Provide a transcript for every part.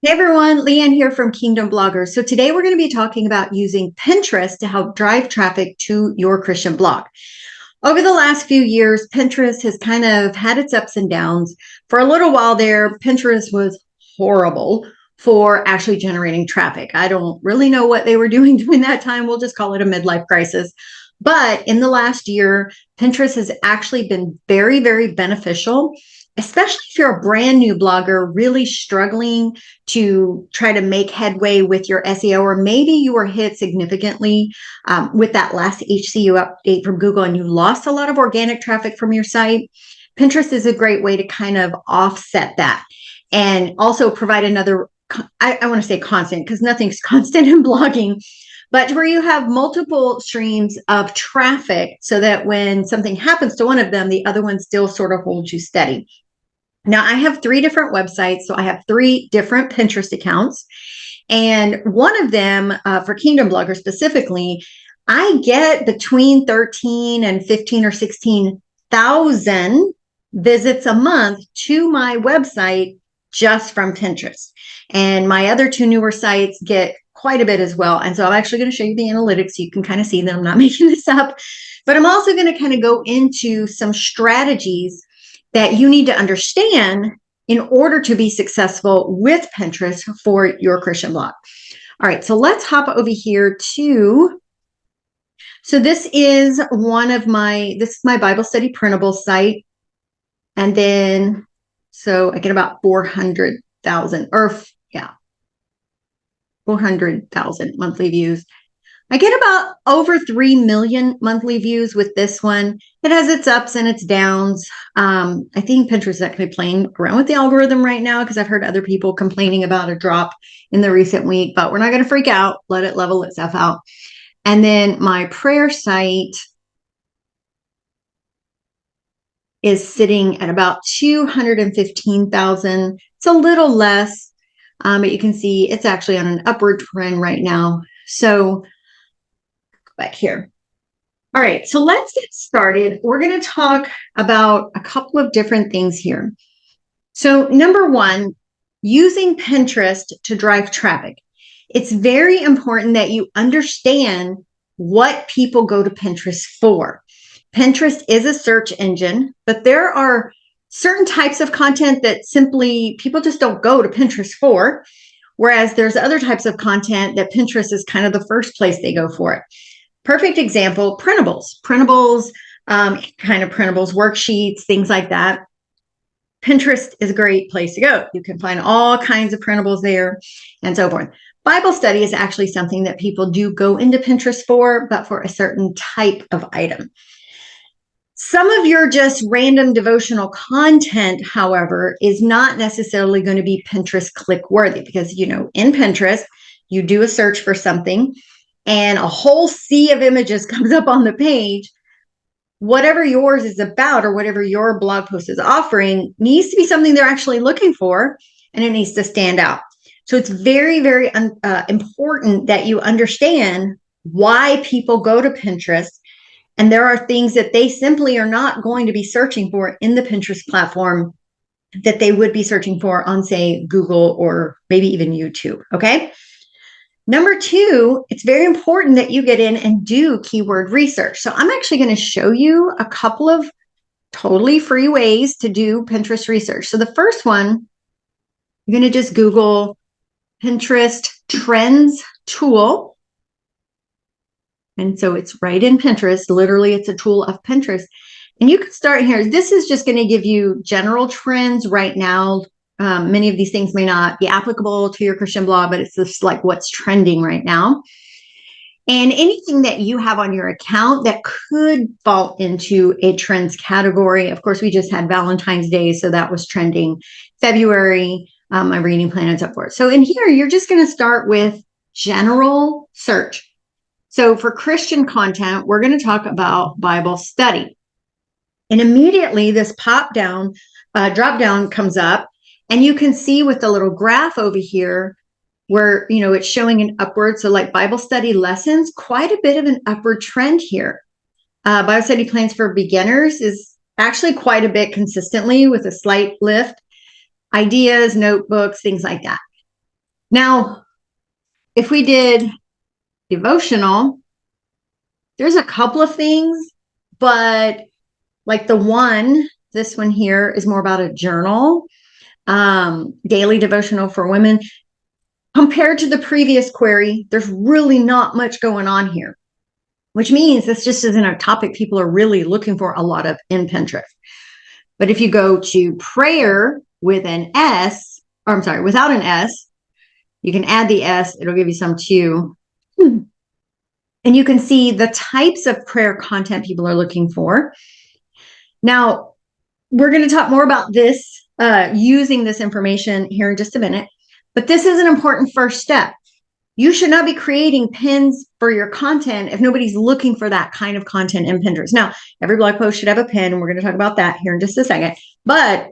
Hey everyone, Leanne here from Kingdom Bloggers. So today we're going to be talking about using Pinterest to help drive traffic to your Christian blog. Over the last few years, Pinterest has kind of had its ups and downs. For a little while there, Pinterest was horrible for actually generating traffic. I don't really know what they were doing during that time. We'll just call it a midlife crisis. But in the last year, Pinterest has actually been very, very beneficial, especially if you're a brand new blogger really struggling to try to make headway with your SEO, or maybe you were hit significantly with that last HCU update from Google and you lost a lot of organic traffic from your site. Pinterest is a great way to kind of offset that and also provide another, I want to say constant, because nothing's constant in blogging, but where you have multiple streams of traffic so that when something happens to one of them, the other one still sort of holds you steady. Now, I have 3 different websites, so I have 3 different Pinterest accounts. And one of them, for Kingdom Blogger specifically, I get between 13 and 15 or 16,000 visits a month to my website just from Pinterest. And my other 2 newer sites get quite a bit as well. And so I'm actually going to show you the analytics so you can kind of see that I'm not making this up. But I'm also going to kind of go into some strategies that you need to understand in order to be successful with Pinterest for your Christian blog. All right, so let's hop over here to, so this is this is my Bible study printable site. And then, so I get about 400,000 yeah, 400,000 monthly views. I get about over 3 million monthly views with this one. It has its ups and its downs. I think Pinterest is actually playing around with the algorithm right now because I've heard other people complaining about a drop in the recent week, but we're not going to freak out. Let it level itself out. And then my prayer site is sitting at about 215,000. It's a little less, but you can see it's actually on an upward trend right now. So back here. All right, so let's get started. We're going to talk about a couple of different things here. So number one, using Pinterest to drive traffic. It's very important that you understand what people go to Pinterest for. Pinterest is a search engine, but there are certain types of content that simply people just don't go to Pinterest for, whereas there's other types of content that Pinterest is kind of the first place they go for it. Perfect example, printables, kind of printables, worksheets, things like that. Pinterest is a great place to go. You can find all kinds of printables there and so forth. Bible study is actually something that people do go into Pinterest for, but for a certain type of item. Some of your just random devotional content, however, is not necessarily going to be Pinterest click worthy because, in Pinterest, you do a search for something and a whole sea of images comes up on the page. Whatever yours is about or whatever your blog post is offering needs to be something they're actually looking for, and it needs to stand out. So it's very, very important that you understand why people go to Pinterest. And there are things that they simply are not going to be searching for in the Pinterest platform that they would be searching for on, say, Google or maybe even YouTube. Okay. Number 2, it's very important that you get in and do keyword research. So I'm actually going to show you a couple of totally free ways to do Pinterest research. So the first one, you're going to just Google Pinterest Trends Tool. And so it's right in Pinterest. Literally, it's a tool of Pinterest. And you can start here. This is just going to give you general trends right now. Many of these things may not be applicable to your Christian blog, but it's just like what's trending right now. And anything that you have on your account that could fall into a trends category. Of course, we just had Valentine's Day, so that was trending. February, my reading plan and so forth. So in here, you're just going to start with general search. So for Christian content, we're going to talk about Bible study. And immediately this drop down comes up. And you can see with the little graph over here where, it's showing an upward. So like Bible study lessons, quite a bit of an upward trend here. Bible study plans for beginners is actually quite a bit consistently with a slight lift. Ideas, notebooks, things like that. Now, if we did devotional, there's a couple of things, but like this one here is more about a journal, daily devotional for women. Compared to the previous query, there's really not much going on here, which means this just isn't a topic people are really looking for a lot of in Pinterest. But if you go to prayer with an S, or I'm sorry, without an S, you can add the S, it'll give you some too. And you can see the types of prayer content people are looking for. Now, we're going to talk more about this, using this information here in just a minute, but this is an important first step. You should not be creating pins for your content if nobody's looking for that kind of content in Pinterest. Now, every blog post should have a pin, and we're going to talk about that here in just a second, but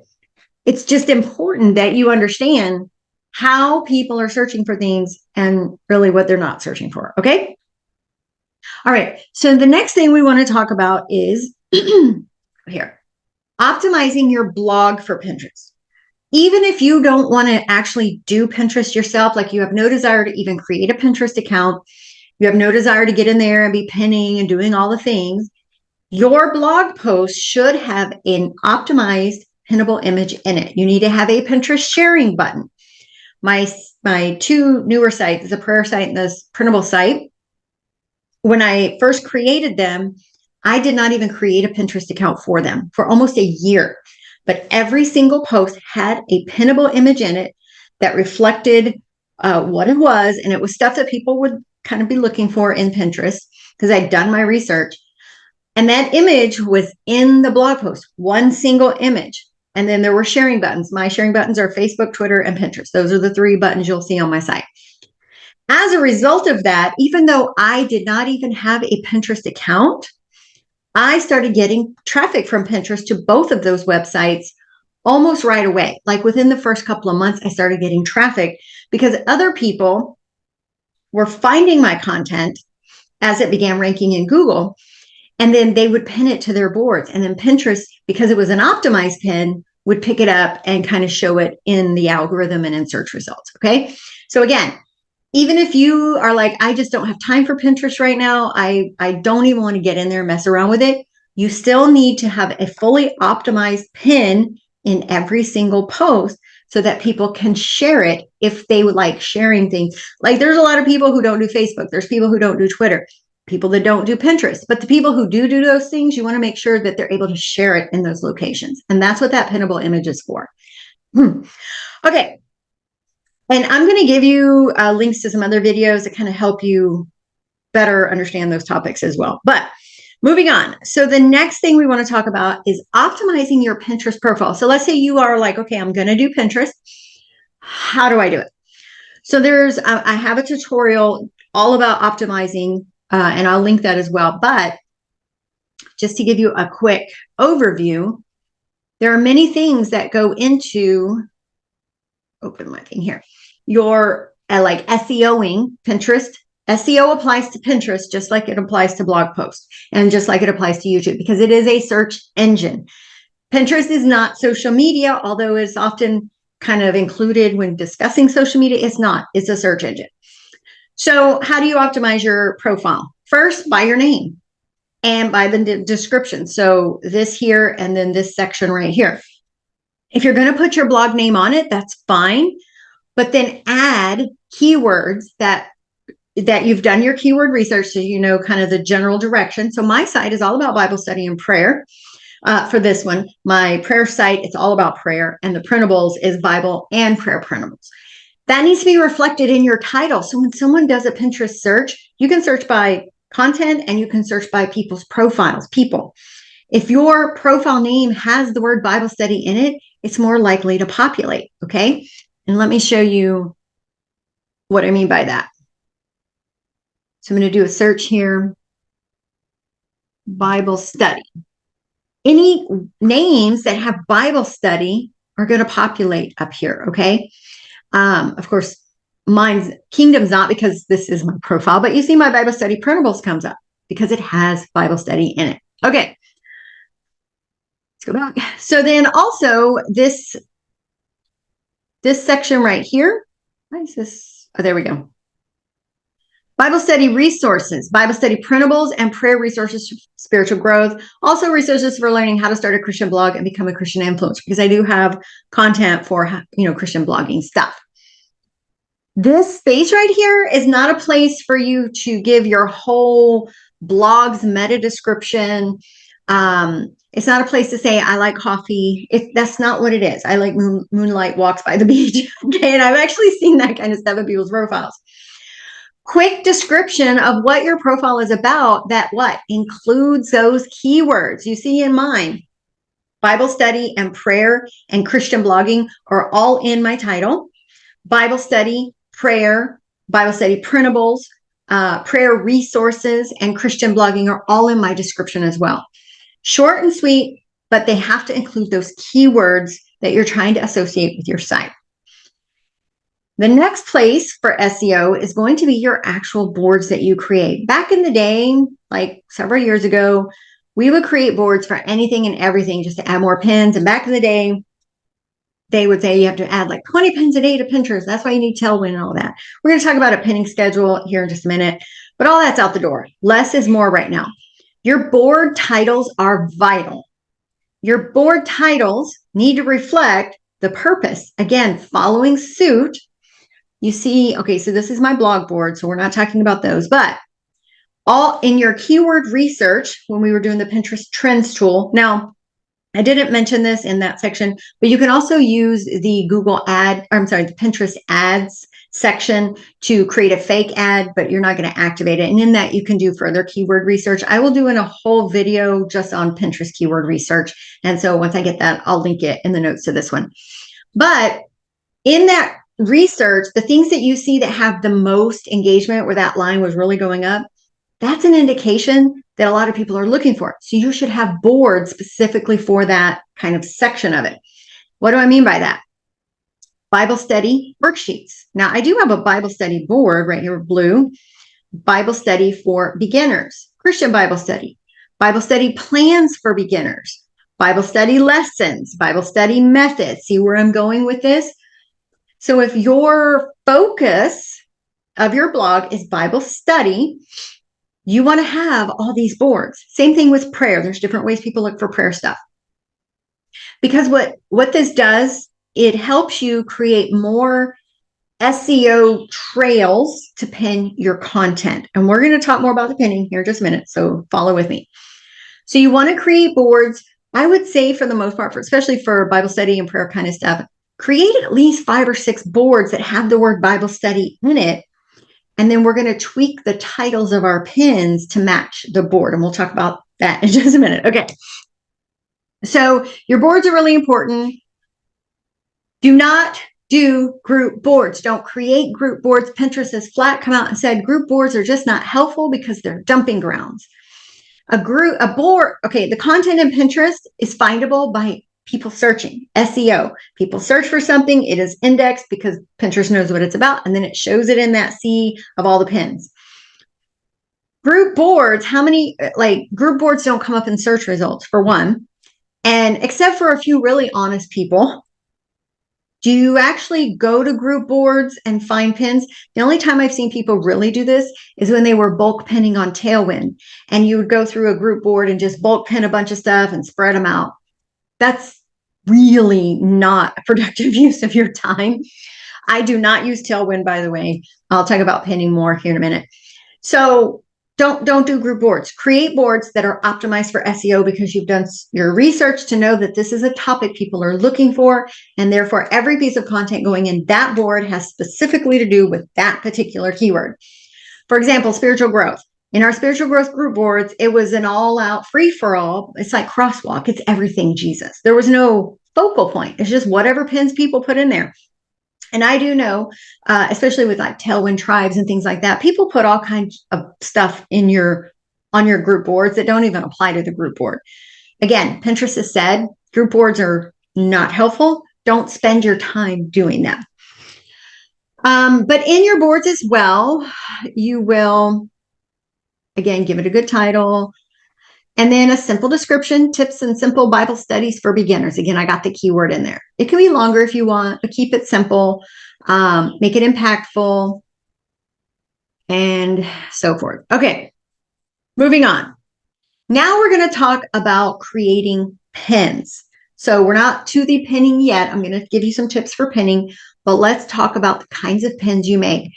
it's just important that you understand how people are searching for things and really what they're not searching for, okay? All right, so the next thing we want to talk about is here, optimizing your blog for Pinterest. Even if you don't want to actually do Pinterest yourself, like you have no desire to even create a Pinterest account, you have no desire to get in there and be pinning and doing all the things, your blog post should have an optimized pinnable image in it. You need to have a Pinterest sharing button. My two newer sites, the prayer site and this printable site, when I first created them, I did not even create a Pinterest account for them for almost a year. But every single post had a pinnable image in it that reflected what it was. And it was stuff that people would kind of be looking for in Pinterest because I'd done my research. And that image was in the blog post, one single image. And then there were sharing buttons. My sharing buttons are Facebook, Twitter, and Pinterest. Those are the 3 buttons you'll see on my site. As a result of that, even though I did not even have a Pinterest account, I started getting traffic from Pinterest to both of those websites almost right away. Like within the first couple of months, I started getting traffic because other people were finding my content as it began ranking in Google. And then they would pin it to their boards. And then Pinterest, because it was an optimized pin, would pick it up and kind of show it in the algorithm and in search results. Okay. So again, even if you are like, I just don't have time for Pinterest right now, I don't even want to get in there and mess around with it, you still need to have a fully optimized pin in every single post so that people can share it if they would like sharing things. Like there's a lot of people who don't do Facebook. There's people who don't do Twitter, people that don't do Pinterest. But the people who do those things, you want to make sure that they're able to share it in those locations. And that's what that pinnable image is for. Okay. And I'm going to give you links to some other videos that kind of help you better understand those topics as well. But moving on. So the next thing we want to talk about is optimizing your Pinterest profile. So let's say you are like, okay, I'm going to do Pinterest. How do I do it? So there's, I have a tutorial all about optimizing, and I'll link that as well. But just to give you a quick overview, there are many things that go into, open my thing here, your like SEOing Pinterest. SEO applies to Pinterest just like it applies to blog posts and just like it applies to YouTube because it is a search engine. Pinterest is not social media, although it's often kind of included when discussing social media. It's not, it's a search engine. So how do you optimize your profile? First, by your name and by the description. So this here and then this section right here. If you're going to put your blog name on it, that's fine. But then add keywords that you've done your keyword research so you know kind of the general direction. So my site is all about Bible study and prayer. For this one, my prayer site, it's all about prayer, and the printables is Bible and prayer printables. That needs to be reflected in your title. So when someone does a Pinterest search, you can search by content and you can search by people's profiles, people. If your profile name has the word Bible study in it, it's more likely to populate, okay? And let me show you what I mean by that. So I'm going to do a search here, Bible study. Any names that have Bible study are going to populate up here, okay? Of course, mine's Kingdom's not because this is my profile, but you see my Bible study printables comes up because it has Bible study in it. Okay, let's go back. So then also this section right here, Why is this? Oh, there we go. Bible study resources, Bible study printables, and prayer resources for spiritual growth. Also resources for learning how to start a Christian blog and become a Christian influencer, because I do have content for, Christian blogging stuff. This space right here is not a place for you to give your whole blog's meta description. It's not a place to say, I like coffee. That's not what it is. I like moonlight walks by the beach. Okay. And I've actually seen that kind of stuff in people's profiles. Quick description of what your profile is about that includes those keywords you see in mine. Bible study and prayer and Christian blogging are all in my title. Bible study, prayer, Bible study printables, prayer resources, and Christian blogging are all in my description as well. Short and sweet, but they have to include those keywords that you're trying to associate with your site. The next place for SEO is going to be your actual boards that you create. Back in the day, like several years ago, we would create boards for anything and everything just to add more pins. And back in the day, they would say you have to add like 20 pins a day to Pinterest. That's why you need Tailwind and all that. We're going to talk about a pinning schedule here in just a minute, but all that's out the door. Less is more right now. Your board titles are vital. Your board titles need to reflect the purpose. Again, following suit. You see, okay, so this is my blog board, so we're not talking about those, but all in your keyword research, when we were doing the Pinterest trends tool. Now, I didn't mention this in that section, but you can also use the the Pinterest ads section to create a fake ad, but you're not going to activate it. And in that, you can do further keyword research. I will do in a whole video just on Pinterest keyword research. And so once I get that, I'll link it in the notes to this one. But in that research, the things that you see that have the most engagement, where that line was really going up, that's an indication that a lot of people are looking for. So you should have boards specifically for that kind of section of it. What do I mean by that? Bible study worksheets. Now, I do have a Bible study board right here, blue. Bible study for beginners, Christian Bible study plans for beginners, Bible study lessons, Bible study methods. See where I'm going with this? So if your focus of your blog is Bible study, you want to have all these boards. Same thing with prayer. There's different ways people look for prayer stuff. Because what this does, it helps you create more SEO trails to pin your content. And we're going to talk more about the pinning here in just a minute, so follow with me. So you want to create boards. I would say for the most part, especially for Bible study and prayer kind of stuff, create at least 5 or 6 boards that have the word Bible study in it. And then we're going to tweak the titles of our pins to match the board. And we'll talk about that in just a minute. Okay. So your boards are really important. Do not do group boards. Don't create group boards. Pinterest has flat come out and said group boards are just not helpful because they're dumping grounds. A board, okay, the content in Pinterest is findable by people searching, SEO. People search for something, it is indexed because Pinterest knows what it's about, and then it shows it in that sea of all the pins. Group boards, group boards don't come up in search results, for one. And except for a few really honest people, do you actually go to group boards and find pins? The only time I've seen people really do this is when they were bulk pinning on Tailwind, and you would go through a group board and just bulk pin a bunch of stuff and spread them out. That's really not a productive use of your time. I do not use Tailwind, by the way. I'll talk about pinning more here in a minute. So don't do group boards. Create boards that are optimized for SEO because you've done your research to know that this is a topic people are looking for, and therefore every piece of content going in that board has specifically to do with that particular keyword. For example, spiritual growth. In our spiritual growth group boards, it was an all-out free-for-all. It's like crosswalk. It's everything Jesus. There was no focal point. It's just whatever pins people put in there. And I do know, especially with like Tailwind tribes and things like that, people put all kinds of stuff on your group boards that don't even apply to the group board. Again, Pinterest has said group boards are not helpful. Don't spend your time doing them. But in your boards as well, you will, again, give it a good title. And then a simple description, tips and simple Bible studies for beginners. Again, I got the keyword in there. It can be longer if you want, but keep it simple. make it impactful, and so forth. Okay, moving on. Now we're going to talk about creating pins. So we're not to the pinning yet. I'm going to give you some tips for pinning, but let's talk about the kinds of pins you make.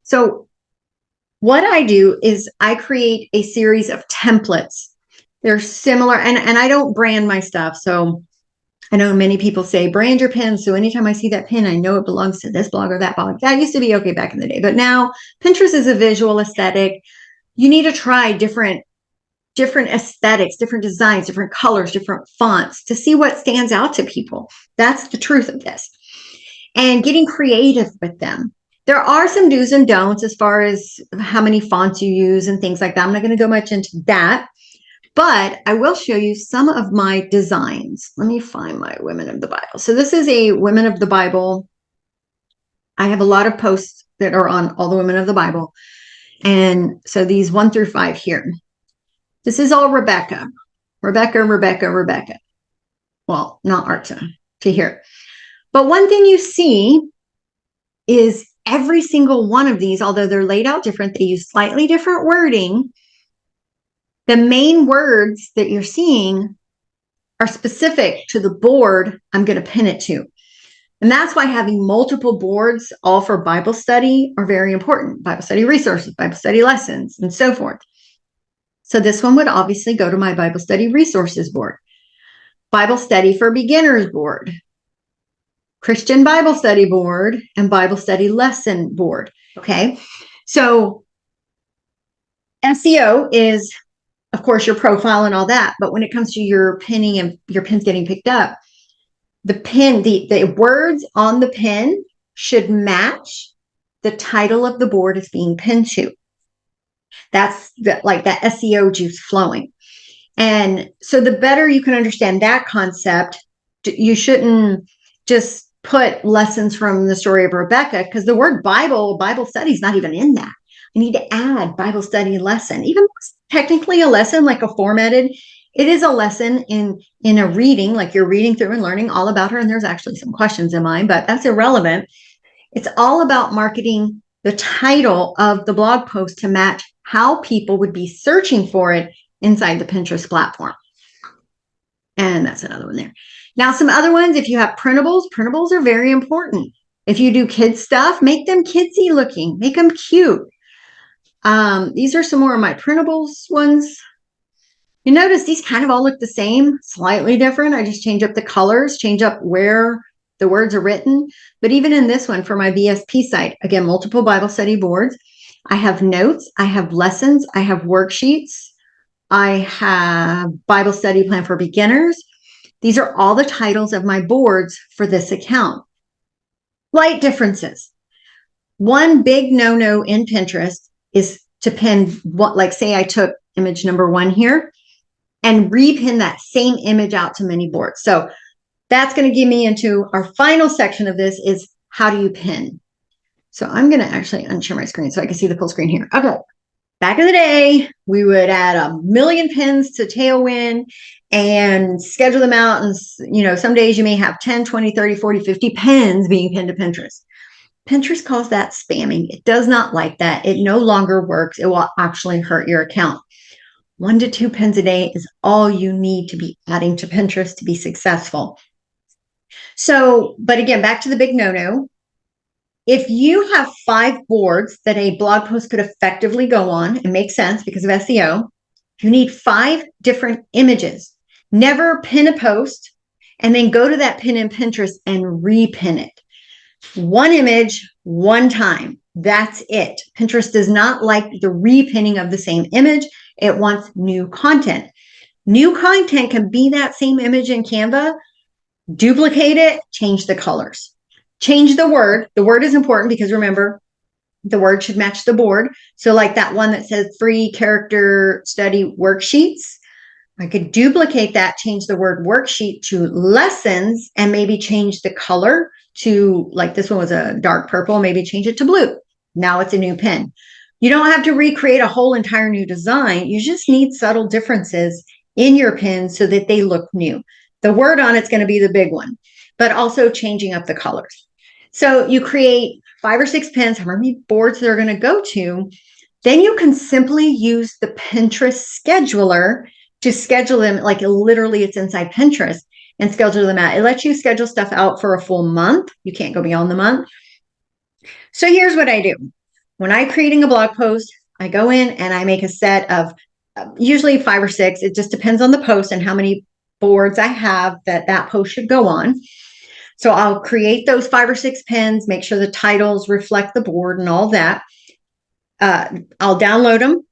So what I do is I create a series of templates. They're similar, and I don't brand my stuff. So I know many people say brand your pins. So anytime I see that pin, I know it belongs to this blog or that blog. That used to be okay back in the day, but now Pinterest is a visual aesthetic. You need to try different aesthetics, different designs, different colors, different fonts to see what stands out to people. That's the truth of this. And getting creative with them. There are some do's and don'ts as far as how many fonts you use and things like that. I'm not going to go much into that, but I will show you some of my designs. Let me find my Women of the Bible. So this is a Women of the Bible. I have a lot of posts that are on all the Women of the Bible. And so these 1 through 5 here. This is all Rebecca. Rebecca. Well, not Arta to here. But one thing you see is every single one of these, although they're laid out different, they use slightly different wording. The main words that you're seeing are specific to the board I'm going to pin it to. And that's why having multiple boards, all for Bible study, are very important. Bible study resources, Bible study lessons, and so forth. So this one would obviously go to my Bible study resources board, Bible study for beginners board, Christian Bible study board, and Bible study lesson board. Okay. So SEO is, of course, your profile and all that. But when it comes to your pinning and your pins getting picked up, the pin, the words on the pin should match the title of the board it's being pinned to. That's like that SEO juice flowing. And so the better you can understand that concept, you shouldn't just put lessons from the story of Rebecca, because the word Bible study is not even in that. I need to add Bible study lesson, even technically a lesson, like a formatted, it is a lesson in a reading, like you're reading through and learning all about her. And there's actually some questions in mine, but that's irrelevant. It's all about marketing the title of the blog post to match how people would be searching for it inside the Pinterest platform. And that's another one there. Now, some other ones, if you have printables are very important. If you do kids stuff, make them kidsy looking, make them cute. These are some more of my printables ones. You notice these kind of all look the same, slightly different. I just change up the colors, change up where the words are written. But even in this one for my BSP site, again, multiple Bible study boards. I have notes, I have lessons, I have worksheets, I have Bible study plan for beginners. These are all the titles of my boards for this account. Slight differences. One big no-no in Pinterest is to pin what, like say I took image number 1 here and repin that same image out to many boards. So that's going to get me into our final section of this is how do you pin? So I'm going to actually unshare my screen so I can see the full screen here. Okay. Back in the day, we would add 1 million pins to Tailwind and schedule them out. And, you know, some days you may have 10, 20, 30, 40, 50 pins being pinned to Pinterest. Pinterest calls that spamming. It does not like that. It no longer works. It will actually hurt your account. 1 to 2 pins a day is all you need to be adding to Pinterest to be successful. So, but again, back to the big no-no. If you have 5 boards that a blog post could effectively go on and make sense because of SEO, you need 5 different images. Never pin a post and then go to that pin in Pinterest and repin it. 1 image, 1 time. That's it. Pinterest does not like the repinning of the same image. It wants new content. New content can be that same image in Canva. Duplicate it, change the colors. Change the word. The word is important because remember, the word should match the board. So like that one that says free character study worksheets, I could duplicate that, change the word worksheet to lessons, and maybe change the color to, like this one was a dark purple, maybe change it to blue. Now it's a new pin. You don't have to recreate a whole entire new design. You just need subtle differences in your pins so that they look new. The word on it's going to be the big one, but also changing up the colors. So you create 5 or 6 pins, however many boards they're going to go to. Then you can simply use the Pinterest scheduler to schedule them, like literally it's inside Pinterest, and schedule them out. It lets you schedule stuff out for a full month. You can't go beyond the month. So here's what I do. When I'm creating a blog post, I go in and I make a set of usually 5 or 6. It just depends on the post and how many boards I have that post should go on. So I'll create those 5 or 6 pins, make sure the titles reflect the board and all that. I'll download them.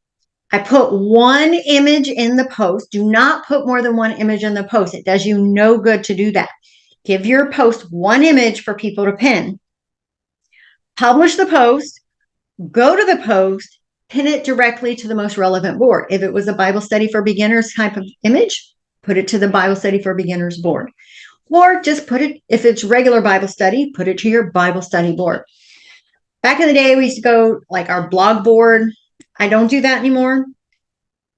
I put one image in the post. Do not put more than one image in the post. It does you no good to do that. Give your post one image for people to pin. Publish the post, go to the post, pin it directly to the most relevant board. If it was a Bible study for beginners type of image, put it to the Bible study for beginners board. Or just put it, if it's regular Bible study, put it to your Bible study board. Back in the day, we used to go like our blog board. I don't do that anymore.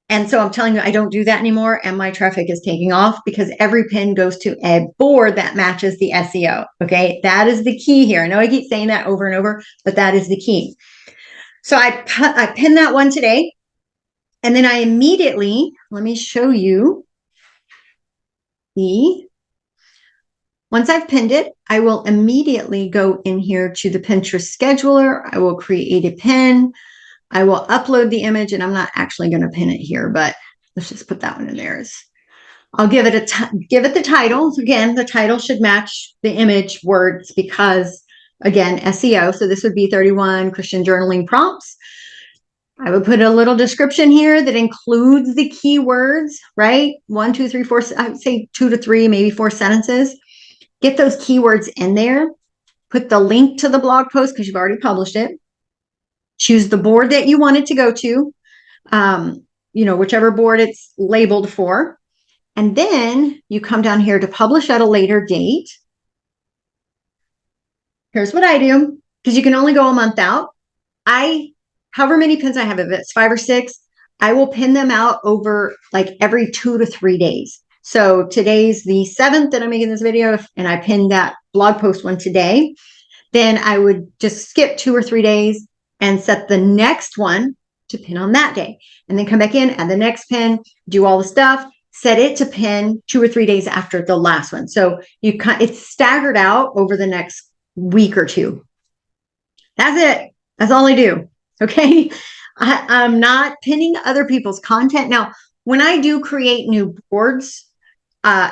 And so I'm telling you, I don't do that anymore. And my traffic is taking off because every pin goes to a board that matches the SEO. Okay. That is the key here. I know I keep saying that over and over, but that is the key. So I pinned that one today. And then I immediately, let me show you once I've pinned it, I will immediately go in here to the Pinterest scheduler. I will create a pin. I will upload the image, and I'm not actually going to pin it here, but let's just put that one in there. I'll give it the title. Again, the title should match the image words because, again, SEO. So this would be 31 Christian journaling prompts. I would put a little description here that includes the keywords, right? 1, 2, 3, 4, I would say 2 to 3, maybe 4 sentences. Get those keywords in there. Put the link to the blog post because you've already published it. Choose the board that you want it to go to, whichever board it's labeled for. And then you come down here to publish at a later date. Here's what I do, because you can only go a month out. However many pins I have, if it's 5 or 6, I will pin them out over like every 2 to 3 days. So today's the 7th that I'm making this video, and I pinned that blog post one today. Then I would just skip 2 or 3 days and set the next one to pin on that day. And then come back in, add the next pin, do all the stuff, set it to pin 2 or 3 days after the last one. So it's staggered out over the next week or 2. That's it. That's all I do. Okay. I'm not pinning other people's content. Now, when I do create new boards,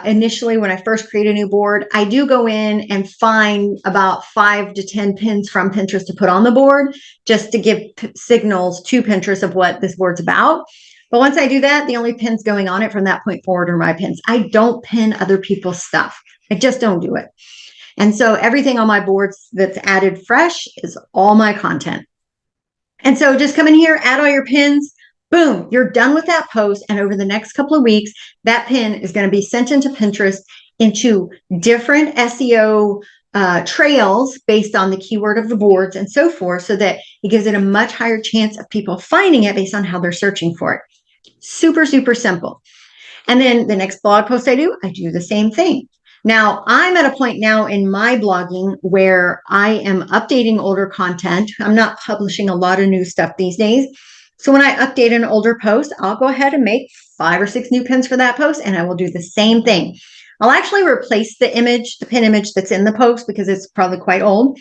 initially, when I first create a new board, I do go in and find about 5 to 10 pins from Pinterest to put on the board just to give signals to Pinterest of what this board's about. But once I do that, the only pins going on it from that point forward are my pins. I don't pin other people's stuff. I just don't do it. And so everything on my boards that's added fresh is all my content. And so just come in here, add all your pins. Boom, you're done with that post. And over the next couple of weeks, that pin is going to be sent into Pinterest into different SEO trails based on the keyword of the boards and so forth, so that it gives it a much higher chance of people finding it based on how they're searching for it. Super, super simple. And then the next blog post I do the same thing. Now, I'm at a point now in my blogging where I am updating older content. I'm not publishing a lot of new stuff these days. So when I update an older post, I'll go ahead and make 5 or 6 new pins for that post, and I will do the same thing. I'll actually replace the pin image that's in the post because it's probably quite old.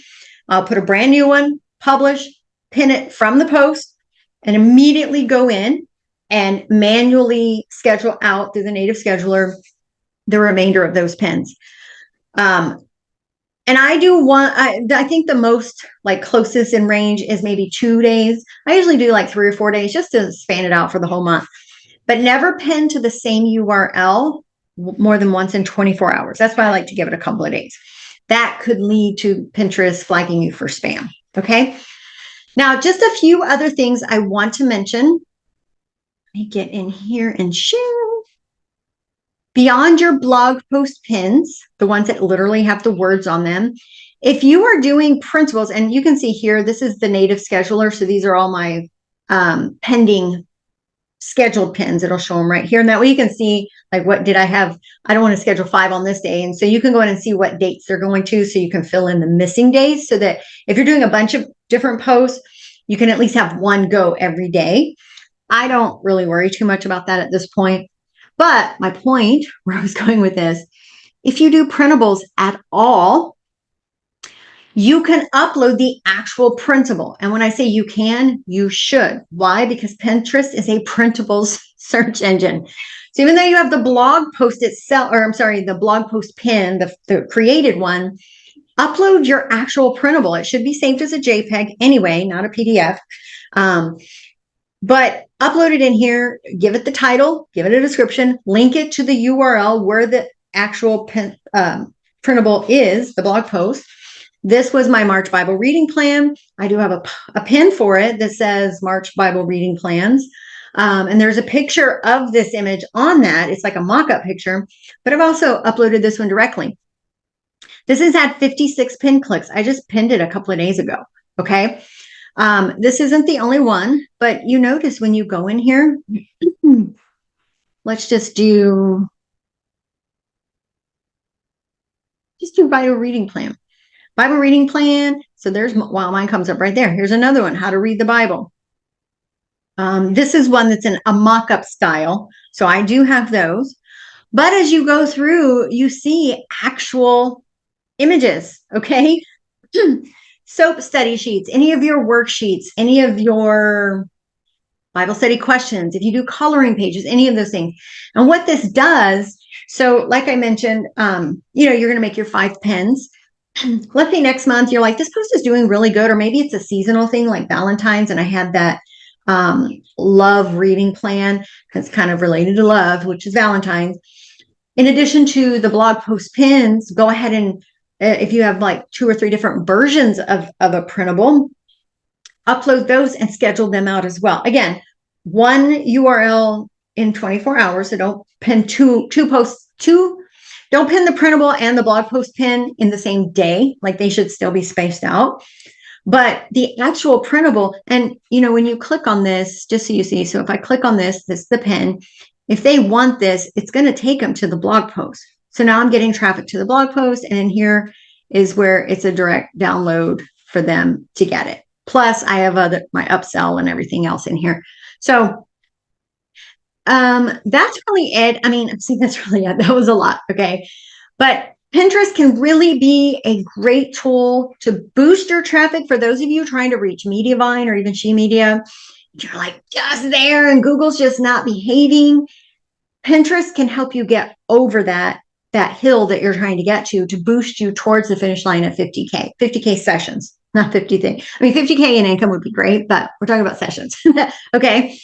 I'll put a brand new one, publish, pin it from the post, and immediately go in and manually schedule out through the native scheduler the remainder of those pins. And I do one, I think the most like closest in range is maybe 2 days. I usually do like 3 or 4 days just to span it out for the whole month, but never pin to the same URL more than once in 24 hours. That's why I like to give it a couple of days. That could lead to Pinterest flagging you for spam. Okay. Now, just a few other things I want to mention. Let me get in here and share. Beyond your blog post pins, the ones that literally have the words on them, if you are doing principles, and you can see here, this is the native scheduler. So these are all my pending scheduled pins. It'll show them right here. And that way you can see, like, what did I have? I don't want to schedule 5 on this day. And so you can go in and see what dates they're going to, so you can fill in the missing days, so that if you're doing a bunch of different posts, you can at least have one go every day. I don't really worry too much about that at this point. But my point, where I was going with this, if you do printables at all, you can upload the actual printable. And when I say you can, you should. Why? Because Pinterest is a printables search engine. So even though you have the blog post itself, or I'm sorry, the blog post pin, the created one, upload your actual printable. It should be saved as a JPEG anyway, not a PDF. But upload it in here, give it the title, give it a description, link it to the URL where the actual printable is, the blog post. This was my March Bible reading plan. I do have a pin for it that says March Bible reading plans. And there's a picture of this image on that. It's like a mock-up picture, but I've also uploaded this one directly. This has had 56 pin clicks. I just pinned it a couple of days ago. Okay. This isn't the only one, but you notice when you go in here, let's just do Bible reading plan. Bible reading plan. So there's, well, mine comes up right there. Here's another one, how to read the Bible. This is one that's in a mock-up style. So I do have those. But as you go through, you see actual images, okay? SOAP study sheets, any of your worksheets, any of your Bible study questions, if you do coloring pages, any of those things. And what this does, so like I mentioned, you're going to make your 5 pins. Let's say next month you're like, this post is doing really good, or maybe it's a seasonal thing like Valentine's, and I had that love reading plan that's kind of related to love, which is Valentine's. In addition to the blog post pins, go ahead and if you have like 2 or 3 different versions of a printable, upload those and schedule them out as well. Again, one URL in 24 hours. So don't pin two posts, don't pin the printable and the blog post pin in the same day. Like, they should still be spaced out. But the actual printable, and when you click on this, just so you see, so if I click on this is the pin. If they want this, it's going to take them to the blog post. So now I'm getting traffic to the blog post, and in here is where it's a direct download for them to get it. Plus I have my upsell and everything else in here. So that's really it. I mean, that's really it. That was a lot. Okay. But Pinterest can really be a great tool to boost your traffic for those of you trying to reach Mediavine or even She Media. You're like just there and Google's just not behaving. Pinterest can help you get over that hill that you're trying to get to boost you towards the finish line at 50K sessions, not 50 things. I mean, 50K in income would be great, but we're talking about sessions. Okay.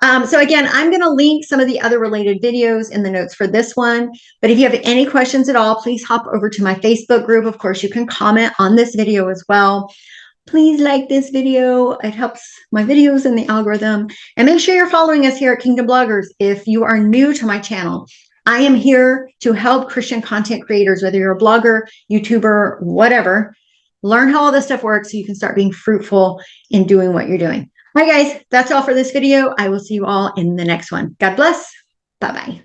So again, I'm going to link some of the other related videos in the notes for this one. But if you have any questions at all, please hop over to my Facebook group. Of course, you can comment on this video as well. Please like this video. It helps my videos in the algorithm. And make sure you're following us here at Kingdom Bloggers. If you are new to my channel, I am here to help Christian content creators, whether you're a blogger, YouTuber, whatever, learn how all this stuff works so you can start being fruitful in doing what you're doing. All right, guys, that's all for this video. I will see you all in the next one. God bless. Bye-bye.